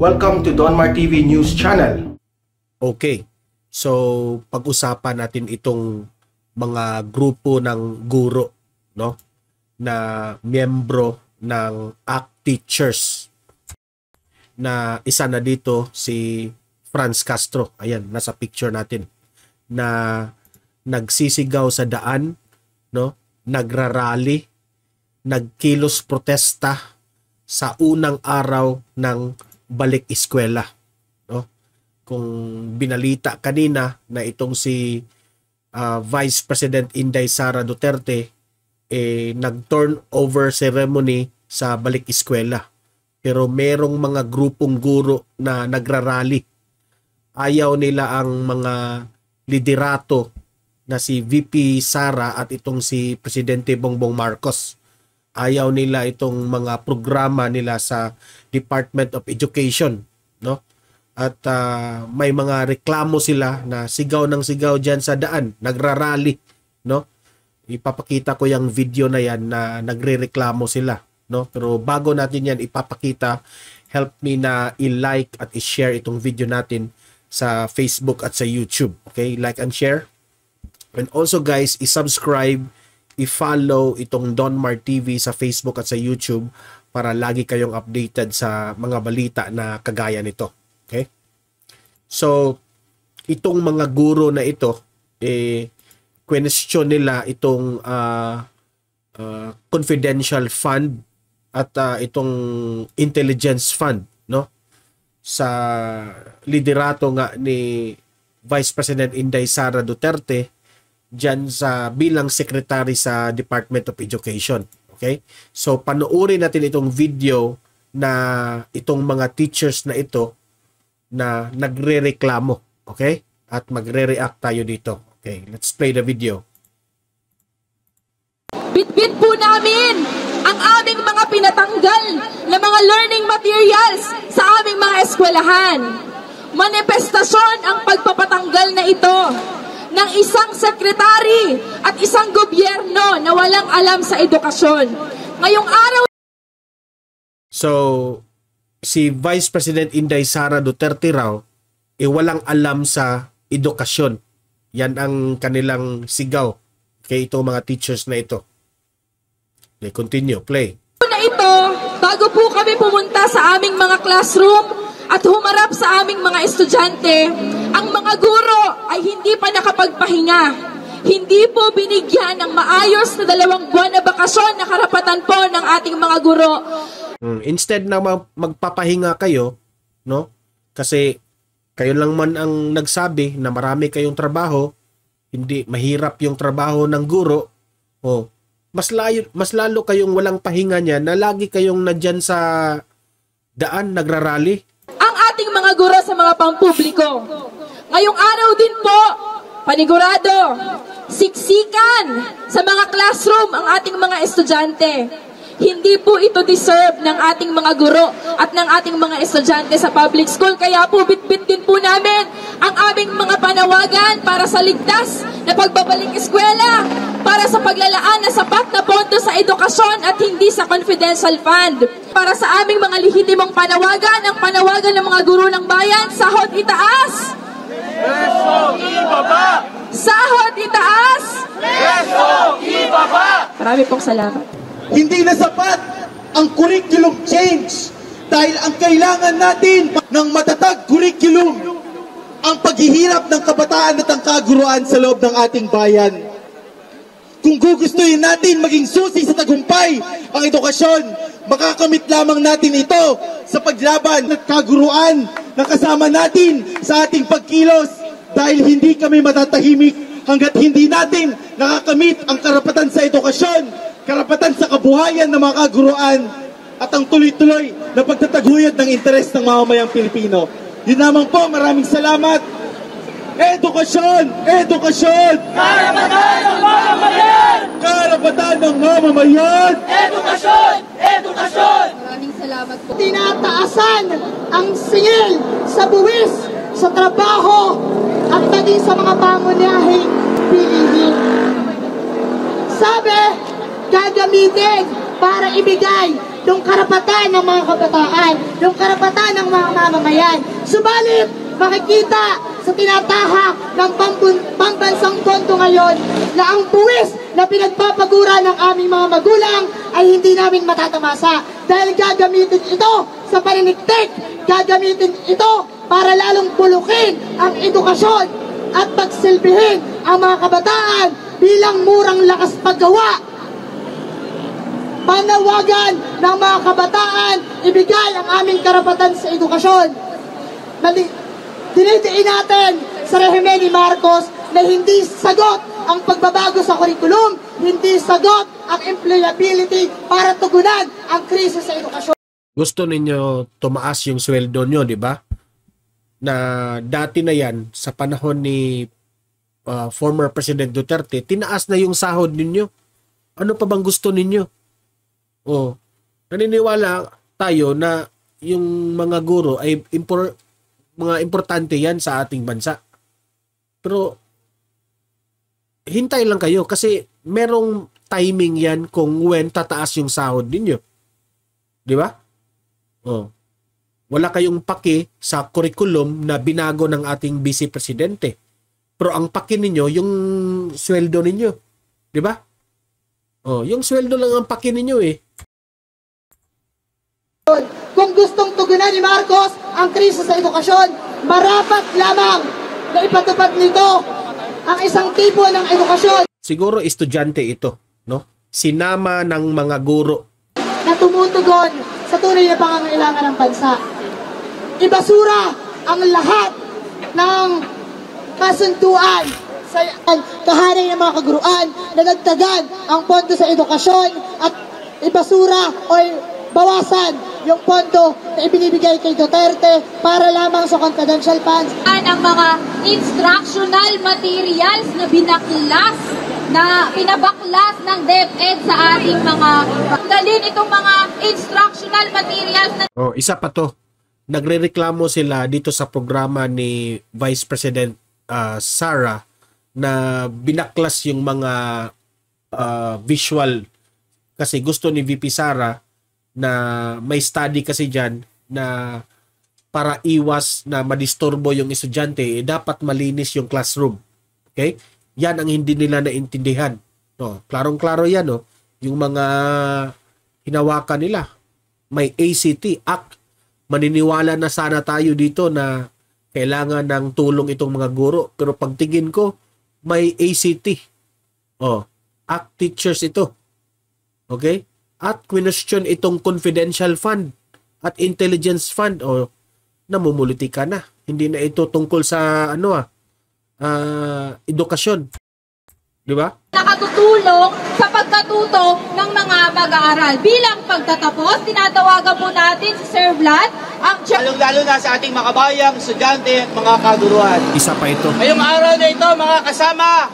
Welcome to Donmar TV News Channel. Okay, so pag-usapan natin itong mga grupo ng guro, no, na miyembro ng ACT Teachers, na isa na dito si Franz Castro. Ayan, nasa picture natin, na nagsisigaw sa daan, no, nagrarally, nagkilos protesta sa unang araw ng balik eskwela, no? Kung binalita kanina na itong si Vice President Inday Sara Duterte nag-turnover ceremony sa balik eskwela, pero merong mga grupong guro na nagrarally. Ayaw nila ang mga liderato na si VP Sara at itong si Presidente Bongbong Marcos. Ayaw nila itong mga programa nila sa Department of Education, no? At may mga reklamo sila na sigaw ng sigaw diyan sa daan, nagrarally, no? Ipapakita ko yung video na yan na nagrereklamo sila, no? Pero bago natin yan ipapakita, help me na i-like at i-share itong video natin sa Facebook at sa YouTube. Okay? Like and share. And also guys, i-subscribe, i-follow itong Donmar TV sa Facebook at sa YouTube para lagi kayong updated sa mga balita na kagaya nito. Okay? So, itong mga guro na ito, question nila itong confidential fund at itong intelligence fund, no? Sa liderato nga ni Vice President Inday Sara Duterte dyan sa bilang secretary sa Department of Education. Okay? So panoorin natin itong video na itong mga teachers na ito na nagrereklamo. Okay? At magre-react tayo dito. Okay, let's play the video. Bitbit po namin ang aming mga pinatanggal na mga learning materials sa aming mga eskwelahan. Manifestasyon ang pagpapatanggal na ito ng isang sekretary at isang gobyerno na walang alam sa edukasyon. Ngayong araw... So, si Vice President Inday Sara Duterte raw, walang alam sa edukasyon. Yan ang kanilang sigaw kay itong mga teachers na ito. Okay, continue, play. Na ito, bago po kami pumunta sa aming mga classroom at humarap sa aming mga estudyante, ang mga guro ay hindi pa nakapagpahinga. Hindi po binigyan ng maayos na 2 buwan na bakasyon na karapatan po ng ating mga guro. Instead na magpapahinga kayo, no? Kasi kayo lang man ang nagsabi na marami kayong trabaho, hindi mahirap yung trabaho ng guro. Oh, mas lalo kayong walang pahinga niya na lagi kayong nandyan sa daan nagrarally. Ang ating mga guro sa mga pampubliko. Ngayong araw din po, panigurado, siksikan sa mga classroom ang ating mga estudyante. Hindi po ito deserve ng ating mga guro at ng ating mga estudyante sa public school. Kaya po bitbit din po namin ang aming mga panawagan para sa ligtas na pagbabalik eskwela, para sa paglalaan na sapat na pondo sa edukasyon at hindi sa confidential fund. Para sa aming mga lehitimong panawagan, ang panawagan ng mga guro ng bayan, sahod itaas! Peso ibaba! Sahod itaas! Peso ibaba! Marami pong salamat. Hindi na sapat ang curriculum change dahil ang kailangan natin ng matatag curriculum ang paghihirap ng kabataan at ang kaguruan sa loob ng ating bayan. Kung gugustuhin natin maging susi sa tagumpay ang edukasyon, makakamit lamang natin ito sa paglaban at kaguruan na kasama natin sa ating pagkilos dahil hindi kami matatahimik hanggat hindi natin nakakamit ang karapatan sa edukasyon, karapatan sa kabuhayan ng mga kaguruan at ang tuloy-tuloy na pagtataguyod ng interes ng mamamayang Pilipino. Yun lamang po, maraming salamat. Edukasyon! Edukasyon! Karapatan ng mamamayan! Karapatan ng mamamayan! Edukasyon! Edukasyon! Maraming salamat po. Tinataasan ang singil sa buwis, sa trabaho, at maging sa mga pangunahing pilihin. Sabi, gagamitin para ibigay yung karapatan ng mga kabataan, yung karapatan ng mga mamamayan. Subalit, makikita sa tinatahak ng pambansang pondo ngayon na ang buwis na pinagpapagura ng aming mga magulang ay hindi namin matatamasa dahil gagamitin ito sa paniniktik, gagamitin ito para lalong bulukin ang edukasyon at pagsilbihin ang mga kabataan bilang murang lakas paggawa. Panawagan ng mga kabataan, ibigay ang aming karapatan sa edukasyon. Dinidiin natin sa rehimen ni Marcos na hindi sagot ang pagbabago sa kurikulum, hindi sagot ang employability para tugunan ang krisis sa edukasyon. Gusto ninyo tumaas yung sweldo nyo, di ba? Na dati na yan, sa panahon ni former President Duterte, tinaas na yung sahod ninyo. Ano pa bang gusto ninyo? Oh, naniniwala tayo na yung mga guro ay mga importante yan sa ating bansa. Pero hintay lang kayo kasi merong timing yan kung when tataas yung sahod ninyo. Di ba? Oh. Wala kayong paki sa curriculum na binago ng ating Vice Presidente. Pero ang paki ninyo yung sweldo ninyo. Di ba? Oh, yung sweldo lang ang paki ninyo eh. Kung gustong tugunan ni Marcos ang krisis sa edukasyon, marapat lamang na ipatupad nito ang isang tipo ng edukasyon. Siguro estudyante ito, no? Sinama ng mga guro Na tumutugon sa tunay na pangangailangan ng bansa. Ibasura ang lahat ng kasunduan sa kahanay ng mga kaguruan na nagtagan ang pondo sa edukasyon at ibasura o bawasan yung pondo na ibinibigay kay Duterte para lamang sa confidential funds. Ang mga instructional materials na binaklas, na pinabaklas ng DepEd sa ating mga dalhin itong mga instructional materials na... Oh, isa pa to. Nagrereklamo sila dito sa programa ni Vice President Sara na binaklas yung mga visual kasi gusto ni VP Sara na may study kasi dyan na para iwas na madisturbo yung estudyante, dapat malinis yung classroom. Okay? Yan ang hindi nila naintindihan. No, klarong-klaro yan, no? Yung mga hinawakan nila. May ACT Act. Maniniwala na sana tayo dito na kailangan ng tulong itong mga guro. Pero pagtingin ko, may ACT. Oh, Act Teachers ito. Okay? At question itong confidential fund at intelligence fund o namumuliti ka na. Hindi na ito tungkol sa edukasyon. Di ba? nakatutulong sa pagkatuto ng mga mag-aaral. Bilang pagtatapos, tinatawagan po natin si Sir Vlad, ang Lalo na sa ating makabayang estudyante at mga kaguruan. Isa pa ito. Ngayong araw na ito, mga kasama,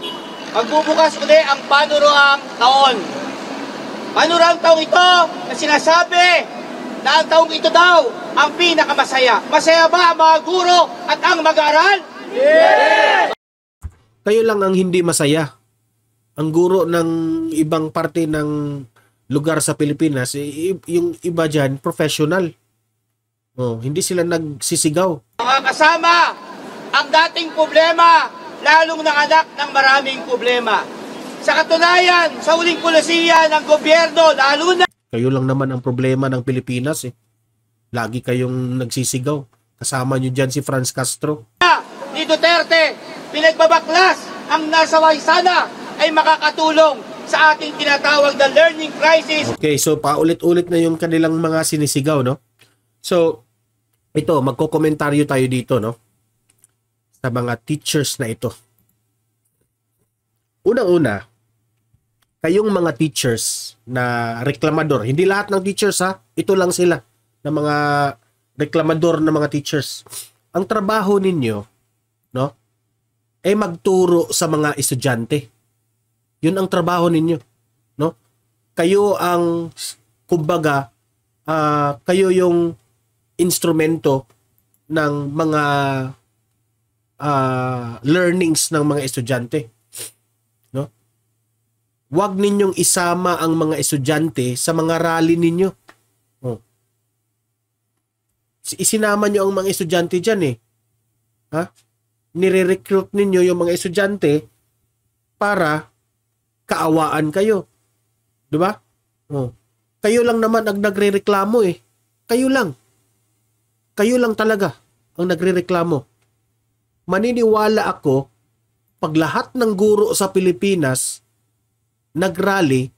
magbubukas uli ang panuroang taon. Panuroang taong ito na sinasabi na ang taong ito daw ang pinakamasaya. Masaya ba ang mga guro at ang mag-aaral? Yes! Kayo lang ang hindi masaya. Ang guro ng ibang parte ng lugar sa Pilipinas, yung iba dyan, professional. Oh, hindi sila nagsisigaw. Mga kasama, ang dating problema, lalong nanganak ng maraming problema. Sa katunayan, sa uling pulisiya ng gobyerno, lalo na... Kayo lang naman ang problema ng Pilipinas eh. Lagi kayong nagsisigaw. Kasama nyo dyan si Franz Castro. Ni Duterte, pinagbabaklas ang nasaway sana ay makakatulong sa ating tinatawag na learning crisis. Okay, so paulit-ulit na yung kanilang mga sinisigaw, no? So, ito, magkokomentaryo tayo dito, no? Sa mga teachers na ito. Unang-una, kayong mga teachers na reklamador, hindi lahat ng teachers ha, ito lang sila, na mga reklamador na mga teachers. Ang trabaho ninyo, no, ay magturo sa mga estudyante. Yun ang trabaho ninyo, no? Kayo ang, kumbaga, kayo yung instrumento ng mga learnings ng mga estudyante. No? Huwag ninyong isama ang mga estudyante sa mga rally ninyo. Isinama nyo ang mga estudyante dyan eh. Ha? Nire-recruit ninyo yung mga estudyante para kaawaan kayo. Diba? Oh. Kayo lang naman ang nagre-reklamo eh. Kayo lang. Kayo lang talaga ang nagre-reklamo. Maniniwala ako pag lahat ng guro sa Pilipinas nagrally,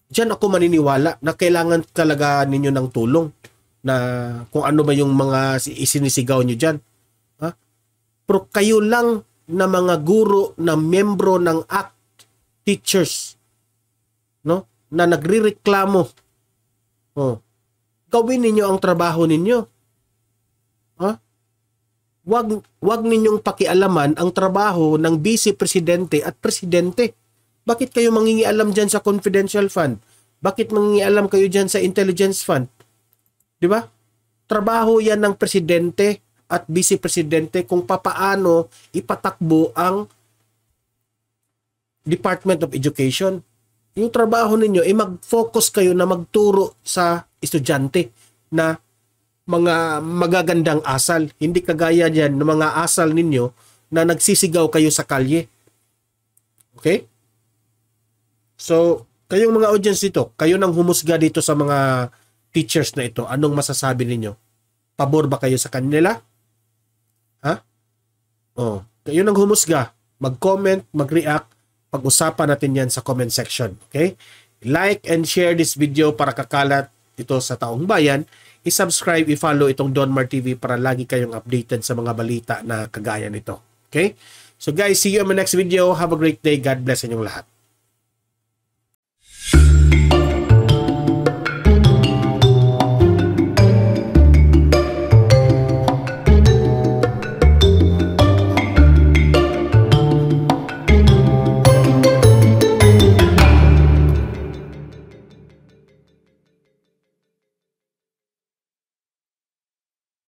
diyan ako maniniwala na kailangan talaga ninyo ng tulong na kung ano ba yung mga isinisigaw nyo dyan. Ha? Pero kayo lang na mga guro na membro ng ACT teachers, no, na nagrereklamo. Oh. Gawin ninyo ang trabaho ninyo. Ha? Wag ninyong pakialaman ang trabaho ng vice presidente at presidente. Bakit kayo mangingialam dyan sa confidential fund? Bakit mangingialam kayo dyan sa intelligence fund? Di ba? Trabaho yan ng presidente at vice presidente kung papaano ipatakbo ang Department of Education. Yung trabaho ninyo ay mag-focus kayo na magturo sa estudyante na mga magagandang asal. Hindi kagaya dyan ng mga asal ninyo na nagsisigaw kayo sa kalye. Okay? So, kayong mga audience dito, kayo nang humusga dito sa mga teachers na ito. Anong masasabi ninyo? Pabor ba kayo sa kanila? Ha? Oh, kayo nang humusga. Mag-comment, mag-react. Pag-usapan natin yan sa comment section. Okay? Like and share this video para kakalat ito sa taong bayan. I-subscribe, i-follow itong Donmar TV para lagi kayong updated sa mga balita na kagaya nito. Okay? So guys, see you in my next video. Have a great day. God bless inyong lahat.